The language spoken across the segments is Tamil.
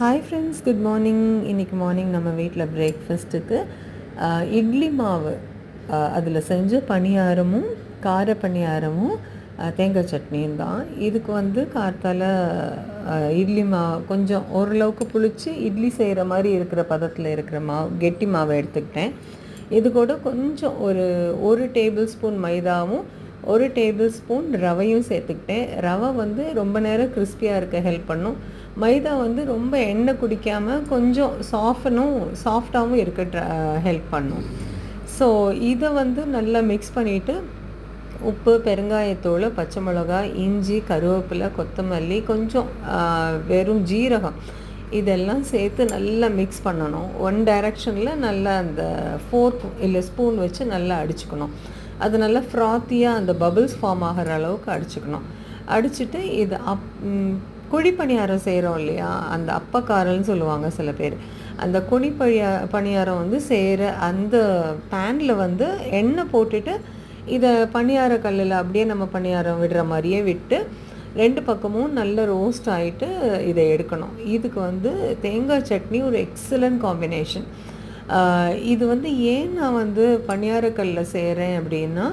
Hi friends, good morning. இன்றைக்கி மார்னிங் நம்ம வீட்டில் பிரேக்ஃபாஸ்ட்டுக்கு இட்லி மாவு, அதில் செஞ்ச பணியாரமும் கார பணியாரமும் தேங்காய் சட்னியும் தான். இதுக்கு வந்து கார்த்தால இட்லி மாவு கொஞ்சம் ஓரளவுக்கு புளிச்சு இட்லி செய்கிற மாதிரி இருக்கிற பதத்தில் இருக்கிற மாவு, கெட்டி மாவை எடுத்துக்கிட்டேன். இது கூட கொஞ்சம் ஒரு டேபிள் ஸ்பூன் மைதாவும் 1 டேபிள் ஸ்பூன் ரவையும் சேர்த்துக்கிட்டேன். ரவை வந்து ரொம்ப நேரம் கிறிஸ்பியாக இருக்க ஹெல்ப் பண்ணும். மைதா வந்து ரொம்ப எண்ணெய் குடிக்காமல் கொஞ்சம் சாஃப்டாகவும் இருக்க ஹெல்ப் பண்ணும். ஸோ இதை வந்து நல்லா மிக்ஸ் பண்ணிவிட்டு உப்பு, பெருங்காயத்தூள், பச்சை மிளகாய், இஞ்சி, கருவேப்பிலை, கொத்தமல்லி, கொஞ்சம் வெறும் ஜீரகம் இதெல்லாம் சேர்த்து நல்லா மிக்ஸ் பண்ணணும். ஒன் டைரெக்ஷனில் நல்லா அந்த ஃபோர்க் இல்லை ஸ்பூன் வச்சு நல்லா அடிச்சுக்கணும். அது நல்லா ஃப்ராத்தியாக அந்த பபிள்ஸ் ஃபார்ம் ஆகிற அளவுக்கு அடிச்சுக்கணும். அடிச்சுட்டு இது குழி பணியாரம் செய்கிறோம் இல்லையா, அந்த அப்பக்காரல்னு சொல்லுவாங்க சில பேர். அந்த பணியாரம் வந்து செய்கிற அந்த பேனில் வந்து எண்ணெய் போட்டுட்டு இதை பணியார கல்லில் அப்படியே நம்ம பணியாரம் விடுற மாதிரியே விட்டு 2 பக்கமும் நல்ல ரோஸ்ட் ஆகிட்டு இதை எடுக்கணும். இதுக்கு வந்து தேங்காய் சட்னி ஒரு எக்ஸலண்ட் காம்பினேஷன். இது வந்து ஏன் நான் வந்து பணியாரக்கல்லில் செய்கிறேன் அப்படின்னா,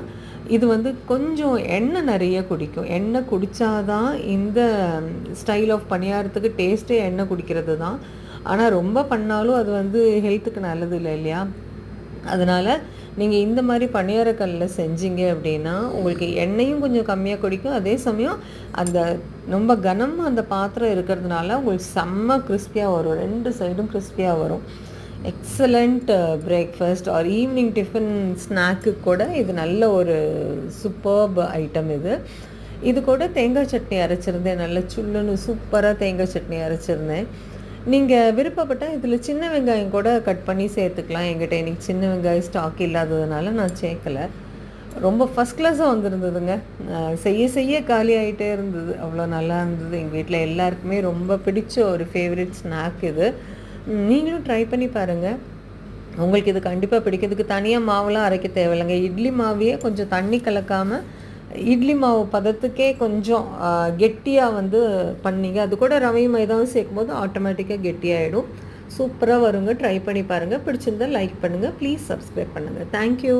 இது வந்து கொஞ்சம் எண்ணெய் நிறைய குடிக்கும். எண்ணெய் குடித்தாதான் இந்த ஸ்டைல் ஆஃப் பணியாரத்துக்கு டேஸ்ட்டே எண்ணெய் குடிக்கிறது தான். ஆனால் ரொம்ப பண்ணாலும் அது வந்து ஹெல்த்துக்கு நல்லது இல்லை இல்லையா? அதனால் நீங்கள் இந்த மாதிரி பணியாரக்கல்லில் செஞ்சீங்க அப்படின்னா உங்களுக்கு எண்ணெயும் கொஞ்சம் கம்மியாக குடிக்கும். அதே சமயம் அந்த ரொம்ப கனமாக அந்த பாத்திரம் இருக்கிறதுனால உங்களுக்கு செம்ம கிறிஸ்பியாக வரும். 2 சைடும் கிறிஸ்பியாக வரும். Excellent breakfast or evening tiffin snack கூட இது நல்ல ஒரு சூப்பர்ப் ஐட்டம். இது கூட தேங்காய் சட்னி அரைச்சிருந்தேன். நல்ல சுள்ளுன்னு சூப்பராக தேங்காய் சட்னி அரைச்சிருந்தேன். நீங்கள் விருப்பப்பட்டால் இதில் சின்ன வெங்காயம் கூட கட் பண்ணி சேர்த்துக்கலாம். எங்கிட்ட இன்றைக்கி சின்ன வெங்காயம் ஸ்டாக் இல்லாததுனால நான் சேர்க்கலை. ரொம்ப ஃபஸ்ட் கிளாஸாக வந்துருந்ததுங்க. செய்ய காலி ஆகிட்டே இருந்தது. அவ்வளோ நல்லா இருந்தது. எங்கள் வீட்டில் எல்லாருக்குமே ரொம்ப பிடிச்ச ஒரு ஃபேவரட் ஸ்நாக் இது. நீங்களும் ட்ரை பண்ணி பாருங்கள். உங்களுக்கு இது கண்டிப்பாக பிடிக்கிறதுக்கு தனியாக மாவுலாம் அரைக்க தேவையில்லைங்க. இட்லி மாவையே கொஞ்சம் தண்ணி கலக்காமல் இட்லி மாவு பதத்துக்கே கொஞ்சம் கெட்டியாக வந்து பண்ணிங்க. அது கூட ரவை மைதாவும் சேர்க்கும் போது ஆட்டோமேட்டிக்காக கெட்டியாகிடும். சூப்பராக வருங்க. ட்ரை பண்ணி பாருங்கள். பிடிச்சிருந்தால் லைக் பண்ணுங்கள். ப்ளீஸ் சப்ஸ்கிரைப் பண்ணுங்கள். தேங்க்யூ.